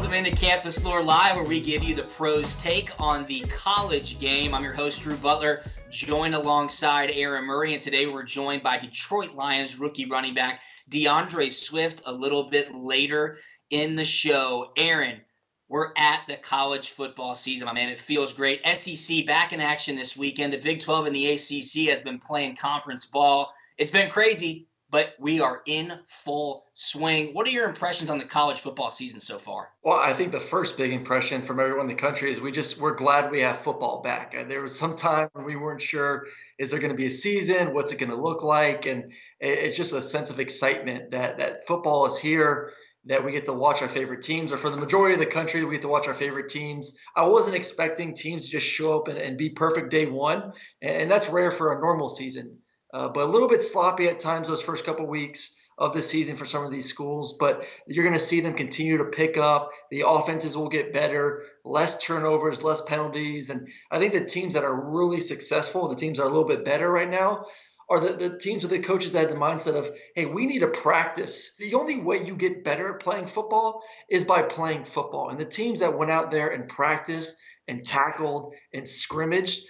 Welcome into CampusLore Live, where we give you the pros' take on the college game. I'm your host, Drew Butler, joined alongside Aaron Murray, and today we're joined by Detroit Lions rookie running back DeAndre Swift a little bit later in the show. Aaron, we're at the college football season, my man. It feels great. SEC back in action this weekend. The Big 12 and the ACC has been playing conference ball. It's been crazy, but we are in full swing. What are your impressions on the college football season so far? Well, I think the first big impression from everyone in the country is we're glad we have football back. There was some time when we weren't sure, is there going to be a season? What's it going to look like? And it's just a sense of excitement that football is here, that we get to watch our favorite teams, or for the majority of the country, we get to watch our favorite teams. I wasn't expecting teams to just show up and be perfect day one, and that's rare for a normal season. But a little bit sloppy at times those first couple weeks of the season for some of these schools. But you're going to see them continue to pick up. The offenses will get better, less turnovers, less penalties. And I think the teams that are really successful, the teams that are a little bit better right now, are the teams with the coaches that had the mindset of, hey, we need to practice. The only way you get better at playing football is by playing football. And the teams that went out there and practiced and tackled and scrimmaged,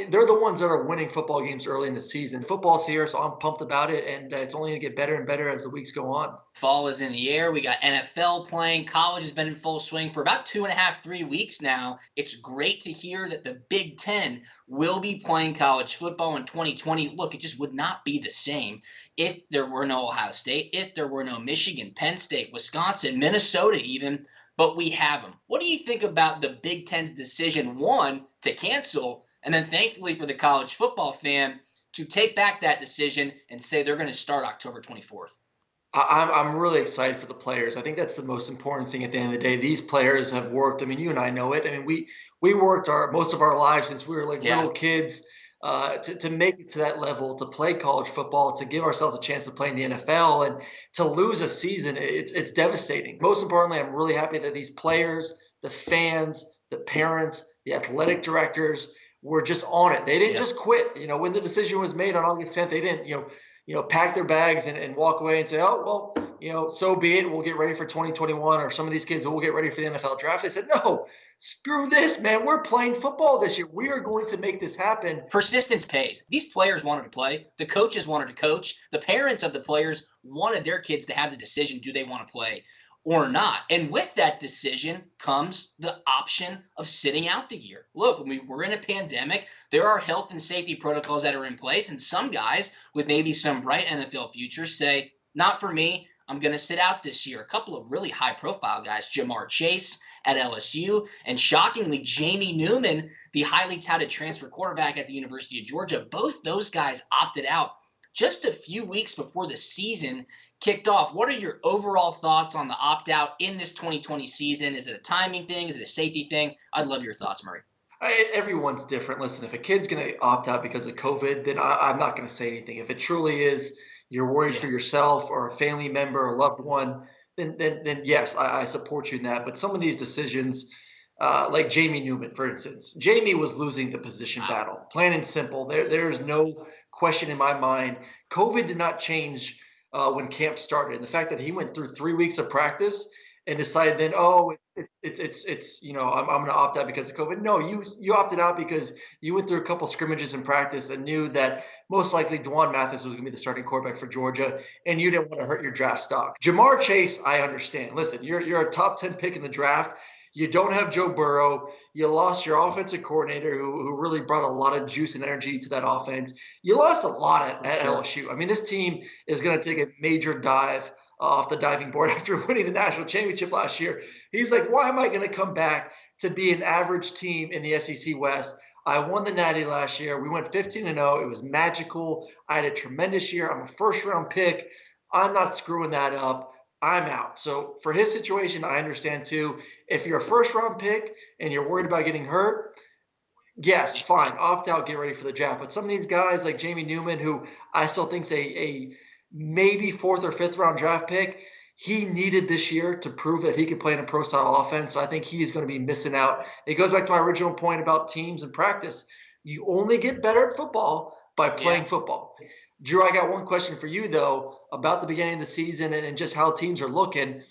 they're the ones that are winning football games early in the season. Football's here, so I'm pumped about it, and it's only going to get better and better as the weeks go on. Fall is in the air. We got NFL playing. College has been in full swing for about 2.5, 3 weeks now. It's great to hear that the Big Ten will be playing college football in 2020. Look, it just would not be the same if there were no Ohio State, if there were no Michigan, Penn State, Wisconsin, Minnesota even, but we have them. What do you think about the Big Ten's decision, one, to cancel, and then thankfully for the college football fan to take back that decision and say they're going to start October 24th? I'm really excited for the players. I think that's the most important thing at the end of the day. These players have worked. I mean, you and I know it. I mean, we worked most of our lives since we were little kids to make it to that level, to play college football, to give ourselves a chance to play in the NFL, and to lose a season. It's devastating. Most importantly, I'm really happy that these players, the fans, the parents, the athletic directors were just on it. They didn't just quit. When the decision was made on August 10th, they didn't, pack their bags and walk away and say, oh, well, so be it. We'll get ready for 2021, or some of these kids will get ready for the NFL draft. They said, no, screw this, man. We're playing football this year. We are going to make this happen. Persistence pays. These players wanted to play. The coaches wanted to coach. The parents of the players wanted their kids to have the decision, do they want to play or not? And with that decision comes the option of sitting out the year. Look, when we're in a pandemic, there are health and safety protocols that are in place, and some guys with maybe some bright NFL futures say, not for me, I'm going to sit out this year. A couple of really high-profile guys, Jamar Chase at LSU, and shockingly, Jamie Newman, the highly touted transfer quarterback at the University of Georgia. Both those guys opted out just a few weeks before the season kicked off. What are your overall thoughts on the opt-out in this 2020 season? Is it a timing thing? Is it a safety thing? I'd love your thoughts, Murray. Everyone's different. Listen, if a kid's going to opt out because of COVID, then I'm not going to say anything. If it truly is you're worried for yourself or a family member or loved one, then yes, I support you in that. But some of these decisions, like Jamie Newman, for instance, Jamie was losing the position battle, plain and simple. There's no question in my mind. COVID did not change when camp started. And the fact that he went through 3 weeks of practice and decided then, it's I'm going to opt out because of COVID. No, you opted out because you went through a couple scrimmages in practice and knew that most likely Dwan Mathis was going to be the starting quarterback for Georgia, and you didn't want to hurt your draft stock. Jamar Chase, I understand. Listen, you're a top 10 pick in the draft. You don't have Joe Burrow. You lost your offensive coordinator who really brought a lot of juice and energy to that offense. You lost a lot at LSU. I mean, this team is going to take a major dive off the diving board after winning the national championship last year. He's like, why am I going to come back to be an average team in the SEC West? I won the Natty last year. We went 15-0. It was magical. I had a tremendous year. I'm a first-round pick. I'm not screwing that up. I'm out. So for his situation, I understand too. If you're a first-round pick and you're worried about getting hurt, yes, fine. Opt out, get ready for the draft. But some of these guys like Jamie Newman, who I still think's a maybe 4th or 5th round draft pick, he needed this year to prove that he could play in a pro-style offense. So I think he's going to be missing out. It goes back to my original point about teams and practice. You only get better at football by playing football. Drew, I got one question for you, though, about the beginning of the season and just how teams are looking.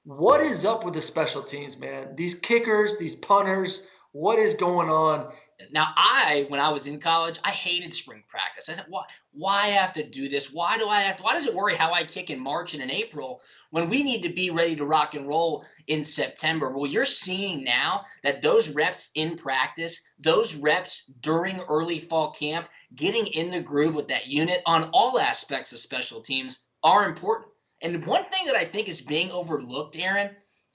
What is up with the special teams, man? These kickers, these punters, what is going on? Now, when I was in college, I hated spring practice. I said, why have to do this? Why does it worry how I kick in March and in April when we need to be ready to rock and roll in September? Well, you're seeing now that those reps in practice, those reps during early fall camp, getting in the groove with that unit on all aspects of special teams are important. And one thing that I think is being overlooked, Aaron,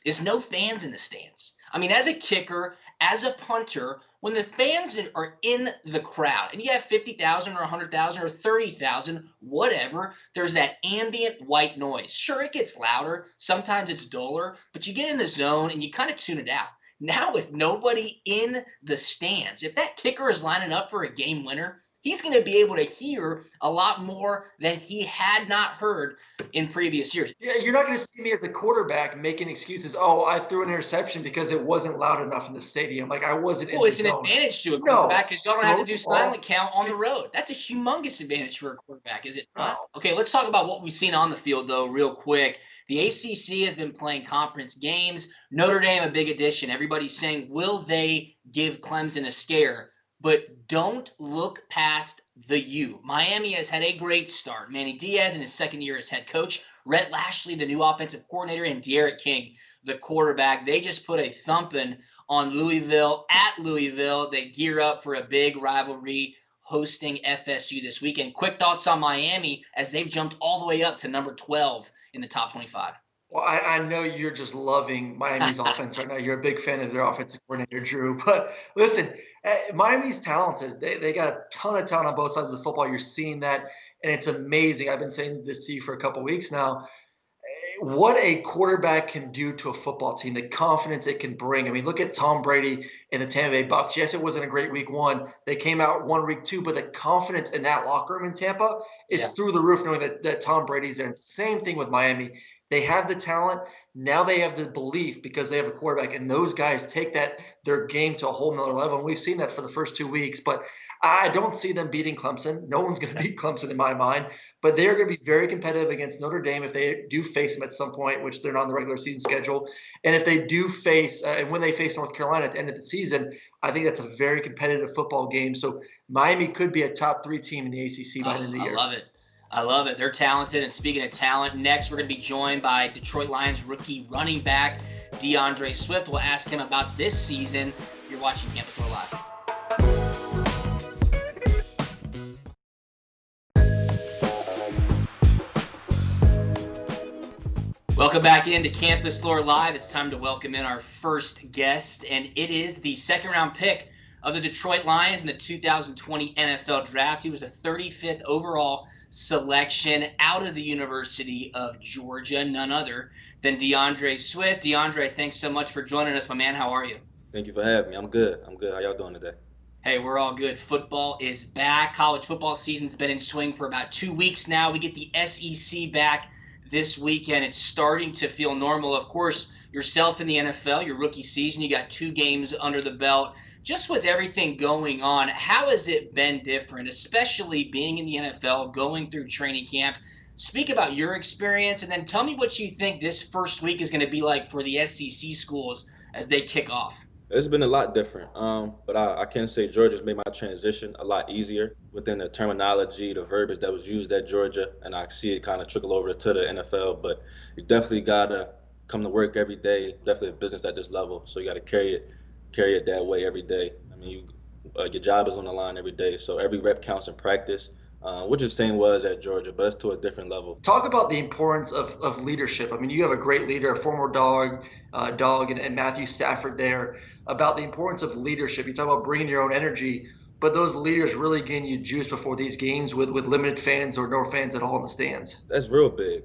is no fans in the stands. I mean, as a kicker, as a punter, when the fans are in the crowd and you have 50,000 or 100,000 or 30,000, whatever, there's that ambient white noise. Sure, it gets louder. Sometimes it's duller, but you get in the zone and you kind of tune it out. Now, with nobody in the stands, if that kicker is lining up for a game winner, he's going to be able to hear a lot more than he had not heard in previous years. Yeah, you're not going to see me as a quarterback making excuses. Oh, I threw an interception because it wasn't loud enough in the stadium. Like I wasn't in Well, the it's an zone. advantage to a No, quarterback because y'all don't have to do throw the ball. silent count on the road. That's a humongous advantage for a quarterback, is it not? No. Okay, let's talk about what we've seen on the field, though, real quick. The ACC has been playing conference games. Notre Dame, a big addition. Everybody's saying, will they give Clemson a scare? But don't look past the U. Miami has had a great start. Manny Diaz in his second year as head coach. Rhett Lashley, the new offensive coordinator, and De'Aaron King, the quarterback. They just put a thumping on Louisville at Louisville. They gear up for a big rivalry hosting FSU this weekend. Quick thoughts on Miami as they've jumped all the way up to number 12 in the top 25. Well, I know you're just loving Miami's offense right now. You're a big fan of their offensive coordinator, Drew. But listen, Miami's talented. They got a ton of talent on both sides of the football. You're seeing that, and it's amazing. I've been saying this to you for a couple of weeks now. What a quarterback can do to a football team, the confidence it can bring. I mean, look at Tom Brady and the Tampa Bay Bucks. Yes, it wasn't a great week one. They came out one week two, but the confidence in that locker room in Tampa is through the roof knowing that Tom Brady's there. And it's the same thing with Miami. They have the talent. Now they have the belief because they have a quarterback, and those guys take their game to a whole nother level. And we've seen that for the first 2 weeks. But I don't see them beating Clemson. No one's going to beat Clemson in my mind. But they're going to be very competitive against Notre Dame if they do face them at some point, which they're not on the regular season schedule. And if they do face and when they face North Carolina at the end of the season, I think that's a very competitive football game. So Miami could be a top 3 team in the ACC by the end of the year. I love it. I love it. They're talented. And speaking of talent, next we're going to be joined by Detroit Lions rookie running back DeAndre Swift. We'll ask him about this season. You're watching CampusLore Live. Welcome back into CampusLore Live. It's time to welcome in our first guest, and it is the second-round pick of the Detroit Lions in the 2020 NFL Draft. He was the 35th overall selection out of the University of Georgia, none other than DeAndre Swift. DeAndre, thanks so much for joining us, my man. How are you? Thank you for having me. I'm good. How y'all doing today? Hey, we're all good. Football is back. College football season's been in swing for about 2 weeks now. We get the SEC back this weekend. It's starting to feel normal. Of course, yourself in the NFL, your rookie season, you got 2 games under the belt. Just with everything going on, how has it been different, especially being in the NFL, going through training camp? Speak about your experience, and then tell me what you think this first week is going to be like for the SEC schools as they kick off. It's been a lot different, but I can say Georgia's made my transition a lot easier within the terminology, the verbiage that was used at Georgia, and I see it kind of trickle over to the NFL. But you definitely got to come to work every day, definitely a business at this level, so you got to carry it that way every day. I mean, your job is on the line every day, so every rep counts in practice, which the same was at Georgia, but it's to a different level. Talk about the importance of leadership. I mean, you have a great leader, a former dog and Matthew Stafford there, about the importance of leadership. You talk about bringing your own energy, but those leaders really getting you juice before these games with limited fans or no fans at all in the stands. That's real big,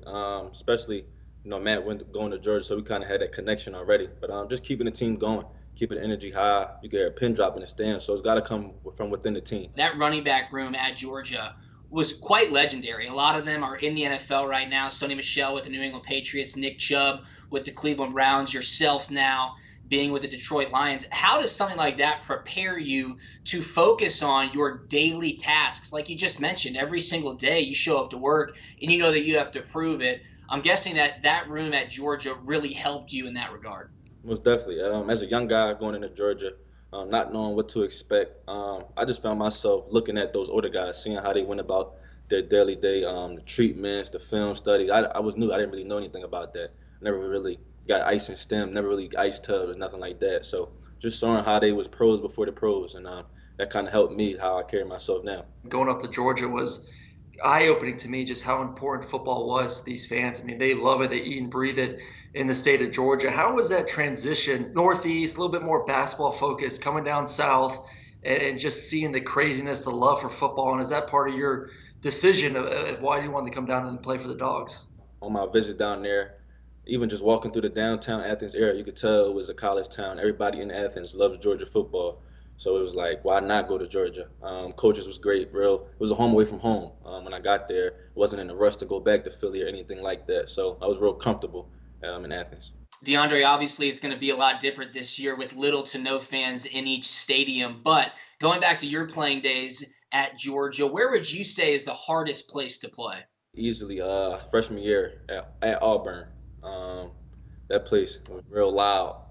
especially, Matt went going to Georgia, so we kind of had that connection already. But just keeping the team going, keeping the energy high. You get a pin drop in the stands, so it's got to come from within the team. That running back room at Georgia was quite legendary. A lot of them are in the NFL right now. Sony Michel with the New England Patriots, Nick Chubb with the Cleveland Browns, yourself now being with the Detroit Lions. How does something like that prepare you to focus on your daily tasks? Like you just mentioned, every single day you show up to work and you know that you have to prove it. I'm guessing that room at Georgia really helped you in that regard. Most definitely. As a young guy going into Georgia, not knowing what to expect, I just found myself looking at those older guys, seeing how they went about their daily day, the treatments, the film study. I was new. I didn't really know anything about that. Never really got ice and stem, never really ice tubs, nothing like that. So just showing how they was pros before the pros, and that kind of helped me how I carry myself now. Going up to Georgia was eye-opening to me, just how important football was to these fans. I mean, they love it. They eat and breathe it in the state of Georgia. How was that transition? Northeast, a little bit more basketball focused, coming down south, and just seeing the craziness, the love for football. And is that part of your decision of why you wanted to come down and play for the Dogs? On my visits down there, even just walking through the downtown Athens area, you could tell it was a college town. Everybody in Athens loves Georgia football. So it was like, why not go to Georgia? Coaches was great, real. It was a home away from home. When I got there, wasn't in a rush to go back to Philly or anything like that. So I was real comfortable in Athens. DeAndre, obviously it's going to be a lot different this year with little to no fans in each stadium. But going back to your playing days at Georgia, where would you say is the hardest place to play? Easily, freshman year at Auburn. That place was real loud.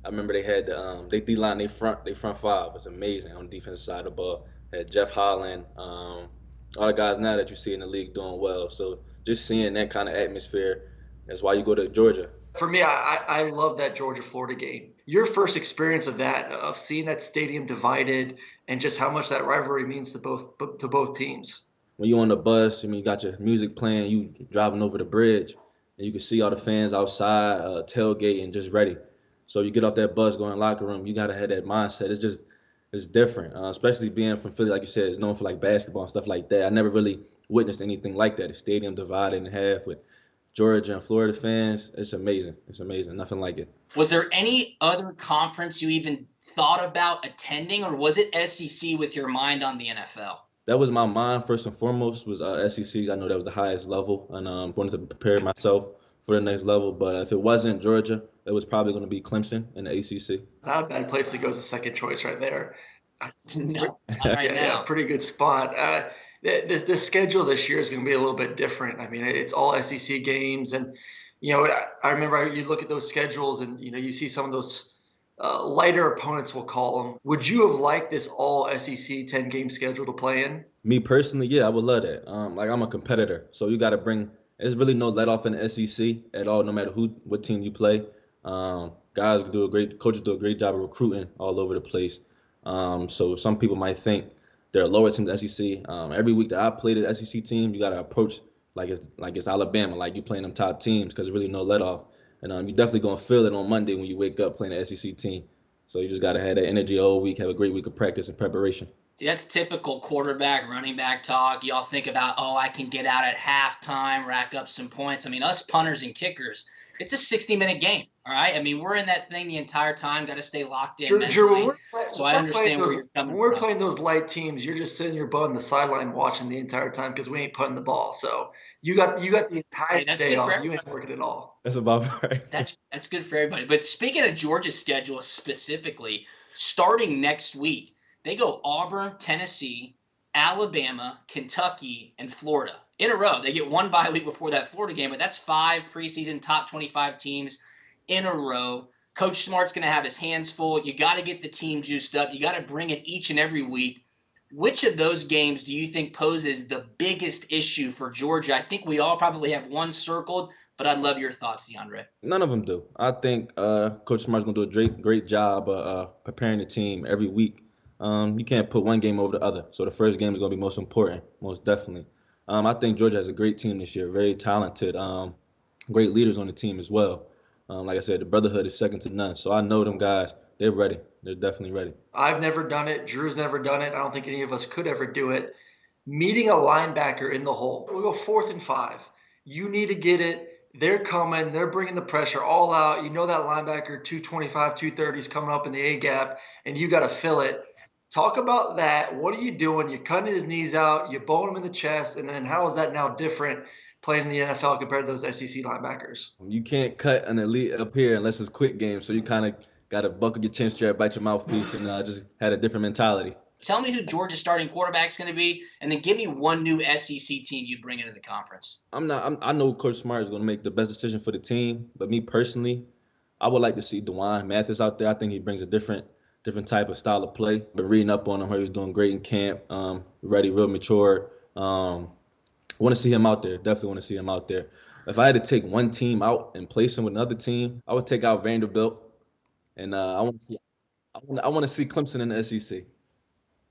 I remember they had they D-line, they front five was amazing on the defensive side of the ball. They had Jeff Holland, all the guys now that you see in the league doing well. So just seeing that kind of atmosphere, that's why you go to Georgia. For me, I love that Georgia-Florida game. Your first experience of that, of seeing that stadium divided, and just how much that rivalry means to both teams. When you're on the bus, I mean, you got your music playing, you driving over the bridge, and you can see all the fans outside, tailgating, just ready. So you get off that bus, go in the locker room, you got to have that mindset. It's different, especially being from Philly, like you said, it's known for like basketball and stuff like that. I never really witnessed anything like that. A stadium divided in half with Georgia and Florida fans. It's amazing. It's amazing. Nothing like it. Was there any other conference you even thought about attending, or was it SEC with your mind on the NFL? That was my mind first and foremost was SEC. I know that was the highest level, and wanted to prepare myself for the next level. But if it wasn't Georgia, it was probably going to be Clemson in the ACC. Not a bad place to go as a second choice right there. No, not right now. Yeah, pretty good spot. The schedule this year is going to be a little bit different. I mean, it's all SEC games, and I remember you look at those schedules, and you see some of those lighter opponents, we'll call them. Would you have liked this all SEC 10-game schedule to play in? Me personally, yeah, I would love that. I'm a competitor, so you got to bring. There's really no let off in the SEC at all, no matter what team you play. Coaches do a great job of recruiting all over the place. So some people might think they're a lower team than the SEC. Every week that I play the SEC team, you got to approach like it's Alabama, like you playing them top teams, because there's really no let off. And you definitely going to feel it on Monday when you wake up playing the SEC team. So you just got to have that energy all week, have a great week of practice and preparation. See, that's typical quarterback, running back talk. Y'all think about, I can get out at halftime, rack up some points. I mean, us punters and kickers, it's a 60-minute game, all right? I mean, we're in that thing the entire time, got to stay locked in mentally. So I understand where you're coming from. When we're playing those light teams, you're just sitting your butt on the sideline watching the entire time because we ain't putting the ball. So you got the entire day off. You ain't working at all. That's about right. That's good for everybody. But speaking of Georgia's schedule specifically, starting next week, they go Auburn, Tennessee, Alabama, Kentucky, and Florida in a row. They get one bye week before that Florida game, but that's 5 preseason top 25 teams in a row. Coach Smart's going to have his hands full. You got to get the team juiced up. You got to bring it each and every week. Which of those games do you think poses the biggest issue for Georgia? I think we all probably have one circled, but I'd love your thoughts, DeAndre. None of them do. I think Coach Smart's going to do a great job preparing the team every week. You can't put one game over the other. So the first game is going to be most important, most definitely. I think Georgia has a great team this year, very talented, great leaders on the team as well. Like I said, the brotherhood is second to none. So I know them guys, they're ready. They're definitely ready. I've never done it. Drew's never done it. I don't think any of us could ever do it. Meeting a linebacker in the hole. We'll go 4th and 5. You need to get it. They're coming. They're bringing the pressure all out. You know that linebacker, 225, 230 is coming up in the A-gap, and you got to fill it. Talk about that. What are you doing? You're cutting his knees out. You're bowing him in the chest. And then how is that now different playing in the NFL compared to those SEC linebackers? You can't cut an elite up here unless it's quick game. So you kind of got to buckle your chin strap, bite your mouthpiece, and just had a different mentality. Tell me who Georgia's starting quarterback is going to be, and then give me one new SEC team you bring into the conference. I know Coach Smart is going to make the best decision for the team, but me personally, I would like to see Dwayne Mathis out there. I think he brings a different type of style of play. Been reading up on him. Heard he was doing great in camp. Ready, real mature. Want to see him out there. Definitely want to see him out there. If I had to take one team out and place him with another team, I would take out Vanderbilt, and I want to see Clemson in the SEC.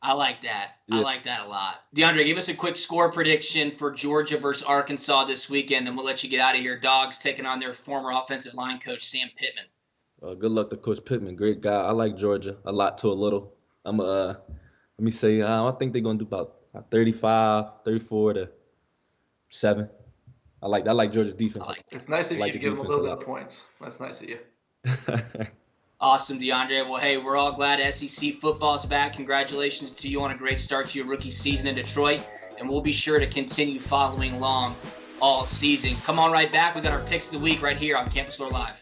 I like that. Yeah. I like that a lot. DeAndre, give us a quick score prediction for Georgia versus Arkansas this weekend, and we'll let you get out of here. Dogs taking on their former offensive line coach, Sam Pittman. Good luck to Coach Pittman. Great guy. I like Georgia a lot to a little. Let me say, I think they're going to do about 34 to 7. I like Georgia's defense. It's nice of you to give them a little bit of points. That's nice of you. Awesome, DeAndre. Well, hey, we're all glad SEC football's back. Congratulations to you on a great start to your rookie season in Detroit, and we'll be sure to continue following along all season. Come on right back. We got our picks of the week right here on CampusLore Live.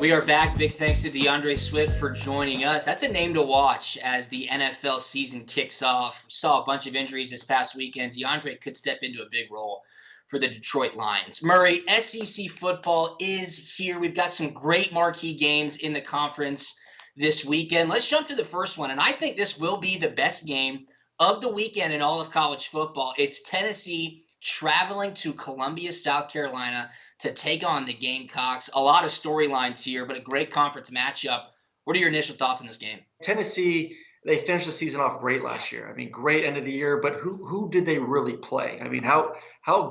We are back. Big thanks to DeAndre Swift for joining us. That's a name to watch as the NFL season kicks off. We saw a bunch of injuries this past weekend. DeAndre could step into a big role for the Detroit Lions. Murray, SEC football is here. We've got some great marquee games in the conference this weekend. Let's jump to the first one, and I think this will be the best game of the weekend in all of college football. It's Tennessee traveling to Columbia, South Carolina to take on the Gamecocks. A lot of storylines here, but a great conference matchup. What are your initial thoughts on this game? Tennessee, they finished the season off great last year. I mean, great end of the year, but who did they really play? I mean, how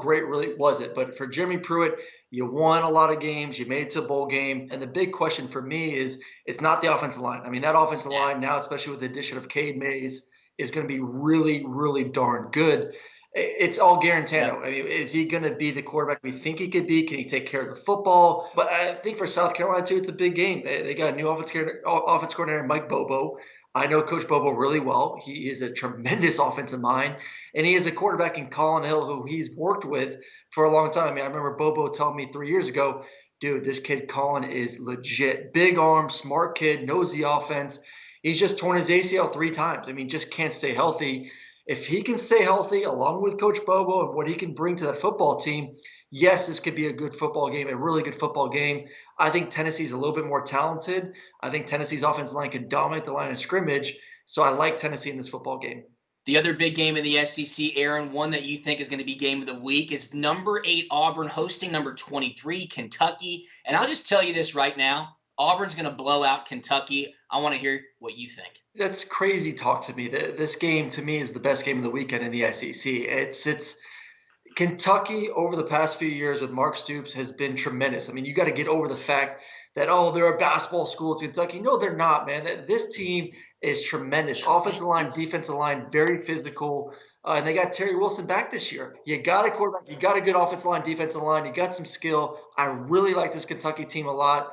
great really was it? But for Jeremy Pruitt, you won a lot of games. You made it to a bowl game. And the big question for me is it's not the offensive line. I mean, that offensive line now, especially with the addition of Cade Mays, is going to be really, really darn good. It's all Garantano. I mean, is he going to be the quarterback we think he could be? Can he take care of the football? But I think for South Carolina, too, it's a big game. They got a new offense coordinator, Mike Bobo. I know Coach Bobo really well. He is a tremendous offensive mind, and he is a quarterback in Colin Hill who he's worked with for a long time. I mean, I remember Bobo telling me 3 years ago, dude, this kid Colin is legit. Big arm, smart kid, knows the offense. He's just torn his ACL 3 times. I mean, just can't stay healthy. If he can stay healthy along with Coach Bobo and what he can bring to that football team, yes, this could be a good football game, a really good football game. I think Tennessee's a little bit more talented. I think Tennessee's offensive line can dominate the line of scrimmage. So I like Tennessee in this football game. The other big game in the SEC, Aaron, one that you think is going to be game of the week, is number 8 Auburn hosting number 23 Kentucky. And I'll just tell you this right now. Auburn's going to blow out Kentucky. I want to hear what you think. That's crazy talk to me. This game, to me, is the best game of the weekend in the SEC. It's Kentucky over the past few years with Mark Stoops has been tremendous. I mean, you got to get over the fact that, they're a basketball school. It's Kentucky. No, they're not, man. This team is tremendous. Offensive line, defensive line, very physical. And they got Terry Wilson back this year. You got a quarterback. You got a good offensive line, defensive line. You got some skill. I really like this Kentucky team a lot.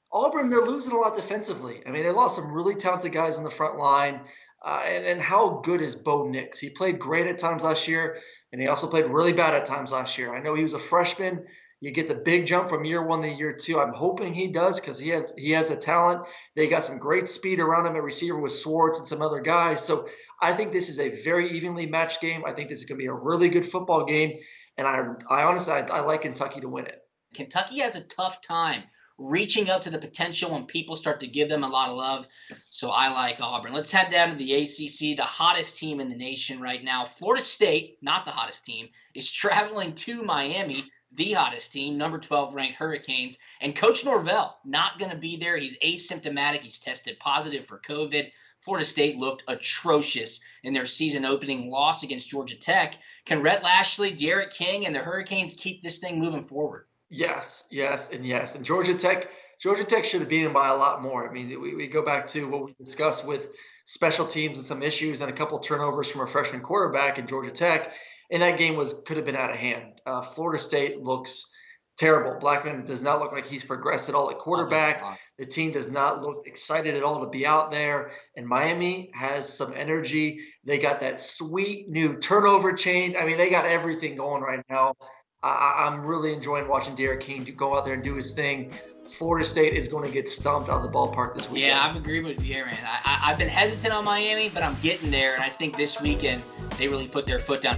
Auburn, they're losing a lot defensively. I mean, they lost some really talented guys on the front line. And how good is Bo Nix? He played great at times last year, and he also played really bad at times last year. I know he was a freshman. You get the big jump from year 1 to year 2. I'm hoping he does because he has a talent. They got some great speed around him at receiver with Swartz and some other guys. So I think this is a very evenly matched game. I think this is going to be a really good football game. And I honestly like Kentucky to win it. Kentucky has a tough time reaching up to the potential when people start to give them a lot of love. So I like Auburn. Let's head down to the ACC, the hottest team in the nation right now. Florida State, not the hottest team, is traveling to Miami, the hottest team, number 12 ranked Hurricanes. And Coach Norvell, not going to be there. He's asymptomatic. He's tested positive for COVID. Florida State looked atrocious in their season opening loss against Georgia Tech. Can Rhett Lashley, Derek King, and the Hurricanes keep this thing moving forward? Yes, and yes. And Georgia Tech should have beaten by a lot more. I mean, we go back to what we discussed with special teams and some issues and a couple turnovers from a freshman quarterback in Georgia Tech. And that game could have been out of hand. Florida State looks terrible. Blackman does not look like he's progressed at all at quarterback. The team does not look excited at all to be out there. And Miami has some energy. They got that sweet new turnover chain. I mean, they got everything going right now. I'm really enjoying watching Derek King go out there and do his thing. Florida State is going to get stumped out of the ballpark this weekend. Yeah, I'm agreeing with you here, man. I've been hesitant on Miami, but I'm getting there, and I think this weekend they really put their foot down.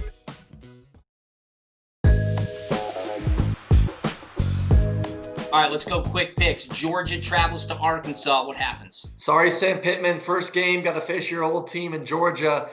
All right, let's go quick picks. Georgia travels to Arkansas. What happens? Sorry, Sam Pittman. First game, got to face your old team in Georgia.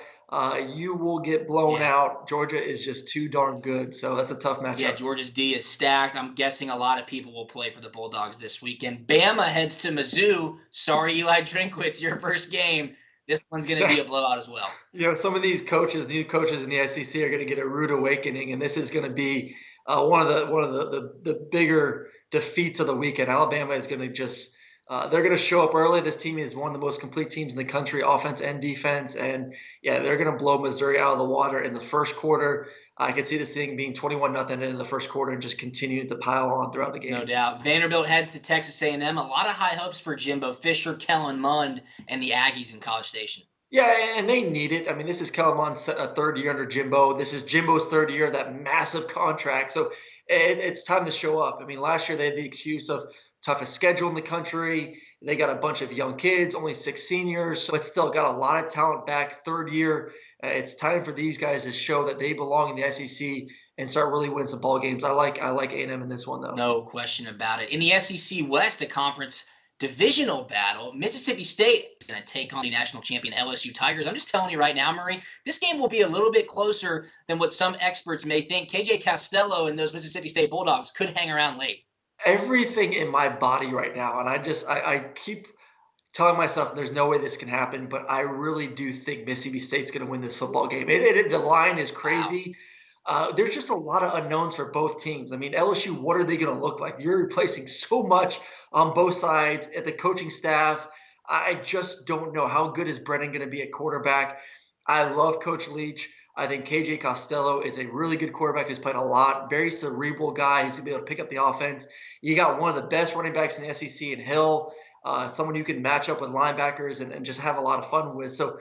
You will get blown out. Georgia is just too darn good, so that's a tough matchup. Yeah, Georgia's D is stacked. I'm guessing a lot of people will play for the Bulldogs this weekend. Bama heads to Mizzou. Sorry, Eli Drinkwitz, your first game. This one's going to be a blowout as well. Some of these new coaches in the SEC are going to get a rude awakening, and this is going to be one of the bigger defeats of the weekend. Alabama is going to just they're going to show up early. This team is one of the most complete teams in the country, offense and defense. And, they're going to blow Missouri out of the water in the first quarter. I could see this thing being 21-0 in the first quarter and just continuing to pile on throughout the game. No doubt. Vanderbilt heads to Texas A&M. A lot of high hopes for Jimbo Fisher, Kellen Mond, and the Aggies in College Station. Yeah, and they need it. I mean, this is Kellen Mond's third year under Jimbo. This is Jimbo's third year, that massive contract. So it's time to show up. I mean, last year they had the excuse of toughest schedule in the country. They got a bunch of young kids, only 6 seniors, but still got a lot of talent back. Third year, it's time for these guys to show that they belong in the SEC and start really winning some ball games. I like A&M in this one, though. No question about it. In the SEC West, the conference divisional battle, Mississippi State is going to take on the national champion LSU Tigers. I'm just telling you right now, Murray, this game will be a little bit closer than what some experts may think. KJ Costello and those Mississippi State Bulldogs could hang around late. Everything in my body right now, and I keep telling myself there's no way this can happen, but I really do think Mississippi State's going to win this football game. The line is crazy. Wow. There's just a lot of unknowns for both teams. I mean, LSU, what are they going to look like? You're replacing so much on both sides at the coaching staff. I just don't know. How good is Brennan going to be at quarterback? I love Coach Leach. I think KJ Costello is a really good quarterback who's played a lot, very cerebral guy. He's going to be able to pick up the offense. You got one of the best running backs in the SEC in Hill, someone you can match up with linebackers and just have a lot of fun with. So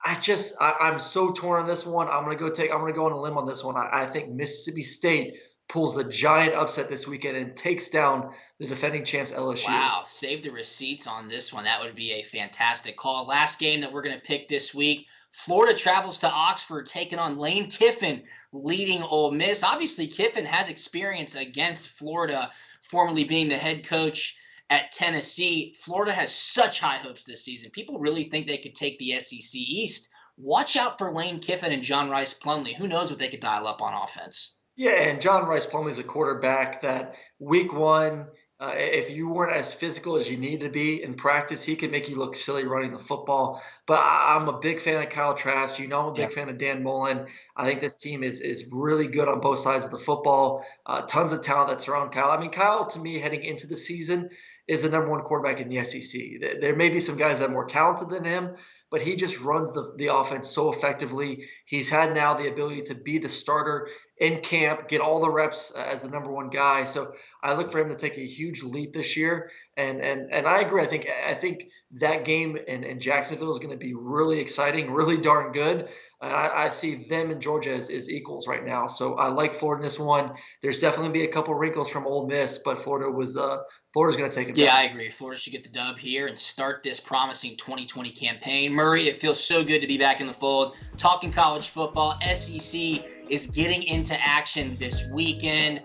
I'm so torn on this one. I'm going to go on a limb on this one. I think Mississippi State pulls the giant upset this weekend and takes down the defending champs LSU. Wow, save the receipts on this one. That would be a fantastic call. Last game that we're going to pick this week, Florida travels to Oxford, taking on Lane Kiffin, leading Ole Miss. Obviously, Kiffin has experience against Florida, formerly being the head coach at Tennessee. Florida has such high hopes this season. People really think they could take the SEC East. Watch out for Lane Kiffin and John Rice Plumlee. Who knows what they could dial up on offense? Yeah, and John Rice Plumlee is a quarterback that week one, if you weren't as physical as you need to be in practice, he could make you look silly running the football. But I'm a big fan of Kyle Trask. I'm a big fan of Dan Mullen. I think this team is really good on both sides of the football. Tons of talent that surround Kyle. I mean, Kyle, to me, heading into the season, is the number one quarterback in the SEC. There may be some guys that are more talented than him, but he just runs the offense so effectively. He's had now the ability to be the starter in camp, get all the reps as the number one guy. So I look for him to take a huge leap this year. And I agree. I think that game in Jacksonville is going to be really exciting, really darn good. I see them and Georgia as equals right now. So I like Florida in this one. There's definitely be a couple wrinkles from Ole Miss, but Florida's going to take it. Yeah, I agree. Florida should get the dub here and start this promising 2020 campaign. Murray, it feels so good to be back in the fold. Talking college football, SEC is getting into action this weekend.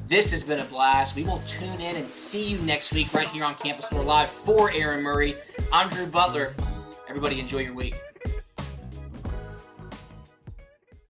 This has been a blast. We will tune in and see you next week right here on CampusLore Live. For Aaron Murray, I'm Drew Butler. Everybody enjoy your week.